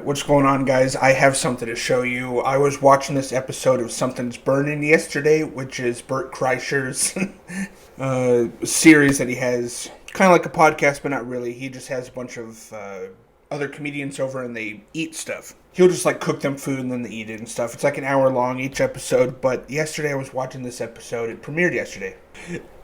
What's going on, guys? I have something to show you. I was watching this episode of Something's Burning yesterday, which is Bert Kreischer's series that he has. Kind of like a podcast, but not really. He just has a bunch of other comedians over and they eat stuff. He'll just like cook them food and then they eat it and stuff. It's like an hour long each episode, but yesterday I was watching this episode. It premiered yesterday.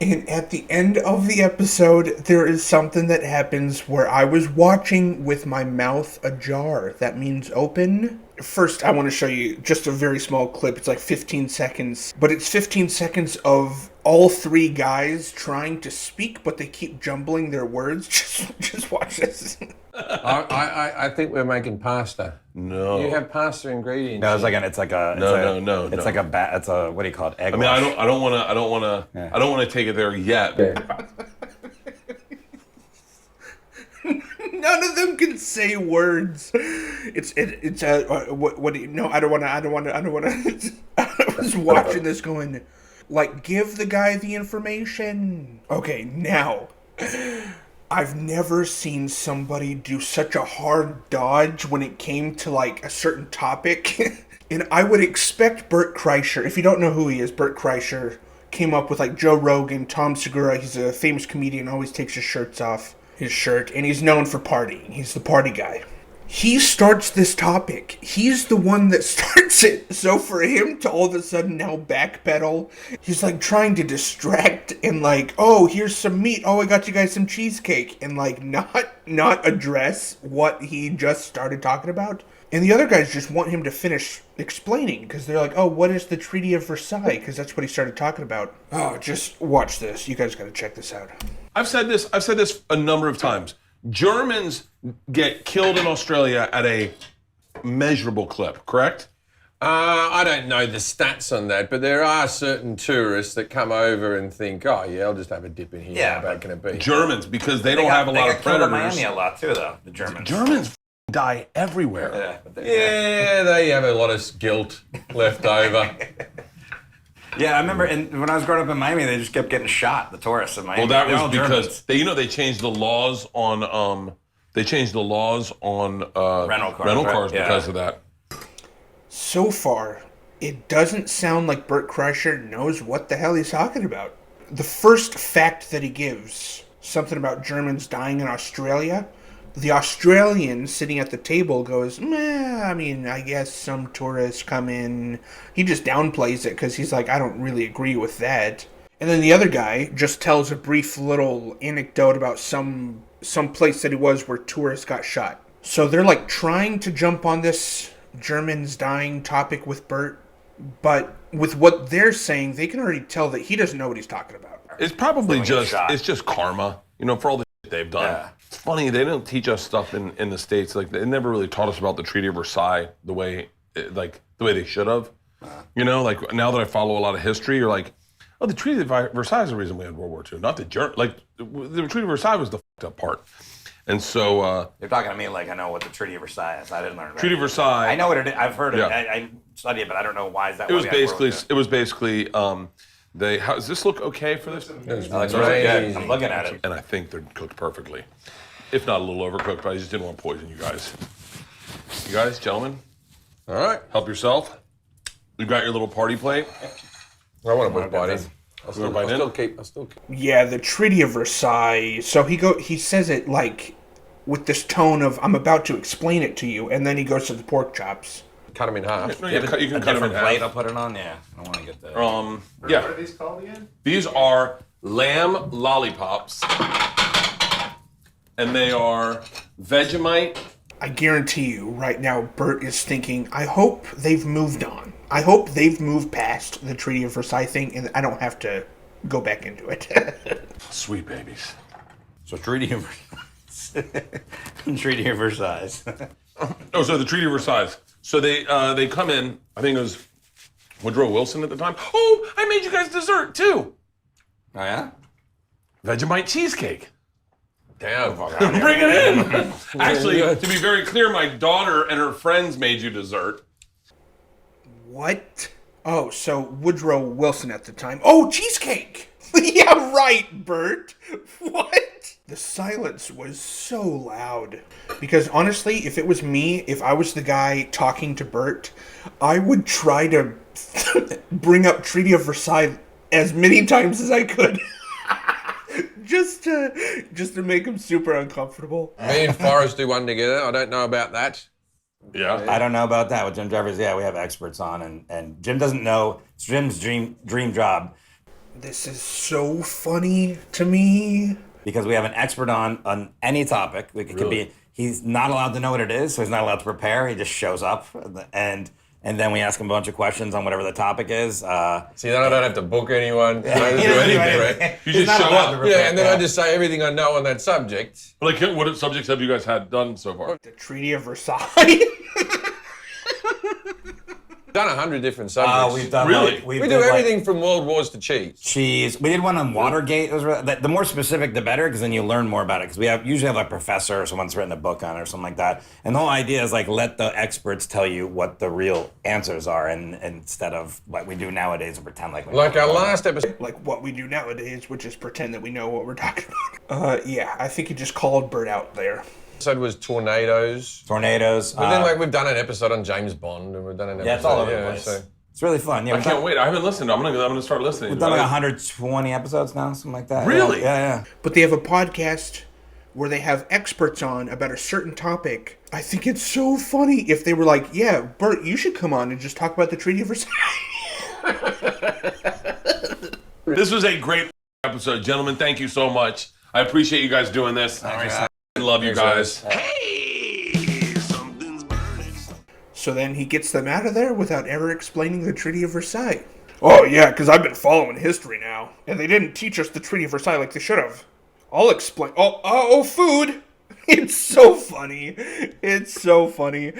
And at the end of the episode, there is something that happens where I was watching with my mouth ajar. That means open. First, I want to show you just a very small clip. It's like 15 seconds. But it's 15 seconds of all three guys trying to speak, but they keep jumbling their words. Just watch this. I think we're making pasta. No. You have pasta ingredients. No, it's like a what do you call it? Egg. I mean, I don't want to take it there yet. None of them can say words. What do you? No, I don't want to. I was watching this going, like, give the guy the information. Okay, now. I've never seen somebody do such a hard dodge when it came to, like, a certain topic. And I would expect Bert Kreischer, if you don't know who he is, Bert Kreischer came up with, like, Joe Rogan, Tom Segura. He's a famous comedian, always takes his shirt, and he's known for partying. He's the party guy. He starts this topic. He's the one that starts it. So for him to all of a sudden now backpedal, he's like trying to distract and like, oh, here's some meat. Oh, I got you guys some cheesecake. And like not address what he just started talking about. And the other guys just want him to finish explaining because they're like, oh, what is the Treaty of Versailles? Because that's what he started talking about. Oh, just watch this. You guys got to check this out. I've said this a number of times. Germans get killed in Australia at a measurable clip, correct? I don't know the stats on that, but there are certain tourists that come over and think, oh, yeah, I'll just have a dip in here. Yeah, how bad can it be? Germans, because they don't have a lot of predators. They got killed in Miami a lot, too, though, the Germans. Germans die everywhere. Yeah, they have a lot of guilt left over. Yeah, I remember when I was growing up in Miami, they just kept getting shot, the tourists in Miami. Well, that was because they changed the laws on rental cars because of that. So far, it doesn't sound like Bert Kreischer knows what the hell he's talking about. The first fact that he gives, something about Germans dying in Australia, the Australian sitting at the table goes, meh, I mean, I guess some tourists come in. He just downplays it because he's like, I don't really agree with that. And then the other guy just tells a brief little anecdote about some place that he was where tourists got shot. So they're like trying to jump on this Germans dying topic with Bert, but with what they're saying, they can already tell that he doesn't know what he's talking about. It's probably just karma, for all the shit they've done. Yeah. It's funny, they don't teach us stuff in the States. Like, they never really taught us about the Treaty of Versailles the way they should have. Like, now that I follow a lot of history, you're like, oh, the Treaty of Versailles is the reason we had World War II, not the German. Like, the Treaty of Versailles was the fucked up part. And so... You're talking to me like I know what the Treaty of Versailles is. I didn't learn about Treaty of Versailles... I know what it is. I've heard it. I studied it, but I don't know why is that. It was basically... does this look okay for this? It looks really good. I'm looking at it. And I think they're cooked perfectly. If not a little overcooked, but I just didn't want to poison you guys. You guys, gentlemen, all right, help yourself. You got your little party plate. I want to put bite in. I'll still keep. Yeah, the Treaty of Versailles. So he says it like with this tone of I'm about to explain it to you, and then he goes to the pork chops. Cut them in half. No, you can cut them in half. Plate I'll put it on. Yeah, I want to get that. Yeah. What are these called again? These are lamb lollipops, and they are Vegemite. I guarantee you right now, Bert is thinking, I hope they've moved on. I hope they've moved past the Treaty of Versailles thing, and I don't have to go back into it. Sweet babies. So Treaty of Versailles. Oh, so the Treaty of Versailles. So they come in, I think it was Woodrow Wilson at the time. Oh, I made you guys dessert too. Oh, yeah? Vegemite cheesecake. Damn. Bring it in. Actually, to be very clear, my daughter and her friends made you dessert. What? Oh, so Woodrow Wilson at the time. Oh, cheesecake! Yeah, right, Bert. What? The silence was so loud. Because honestly, if it was me, if I was the guy talking to Bert, I would try to bring up Treaty of Versailles as many times as I could. just to make him super uncomfortable. Me and Forrest do one together. I don't know about that. Yeah. I don't know about that with Jim Jeffries. Yeah, we have experts on, and Jim doesn't know. It's Jim's dream job. This is so funny to me. Because we have an expert on any topic. It could be, he's not allowed to know what it is, so he's not allowed to prepare. He just shows up, and then we ask him a bunch of questions on whatever the topic is. See, then I don't have to book anyone. I don't He do doesn't do anything, anything. right? You He's just not show allowed to up. prepare. Yeah, and then I just say everything I know on that subject. Like, what subjects have you guys had done so far? The Treaty of Versailles. Done 100 different subjects. We've done Really? We do everything from world wars to cheese. Cheese. We did one on Watergate. It was the more specific, the better, because then you learn more about it. Because we usually have a professor or someone's written a book on it or something like that. And the whole idea is like let the experts tell you what the real answers are, and instead of what we do nowadays and pretend like we Like know. our last episode. Like what we do nowadays, which is pretend that we know what we're talking about. Yeah, I think you just called Bert out there. Was tornadoes. Tornadoes. But then, we've done an episode on James Bond, and we've done an episode. Yeah, it's all over the place. So. It's really fun. Yeah, I can't wait. I haven't listened. I'm gonna start listening. We've done like 120 episodes now, something like that. Really? Yeah. But they have a podcast where they have experts on about a certain topic. I think it's so funny if they were like, yeah, Bert, you should come on and just talk about the Treaty of Versailles. This was a great episode, gentlemen. Thank you so much. I appreciate you guys doing this. I love you guys. So then he gets them out of there without ever explaining the Treaty of Versailles. Oh, yeah, because I've been following history now. And they didn't teach us the Treaty of Versailles like they should have. I'll explain. Oh, food! It's so funny. It's so funny.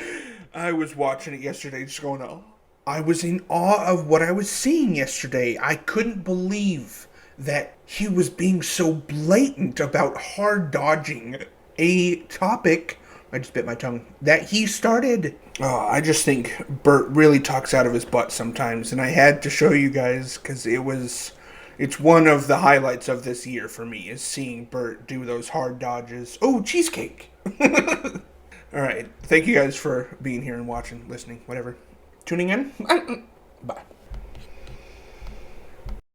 I was watching it yesterday just going, oh. I was in awe of what I was seeing yesterday. I couldn't believe that he was being so blatant about hard dodging a topic, I just bit my tongue, that he started. Oh, I just think Bert really talks out of his butt sometimes, and I had to show you guys because it's one of the highlights of this year for me, is seeing Bert do those hard dodges. Oh, cheesecake! All right, thank you guys for being here and watching, listening, whatever. Tuning in? Bye.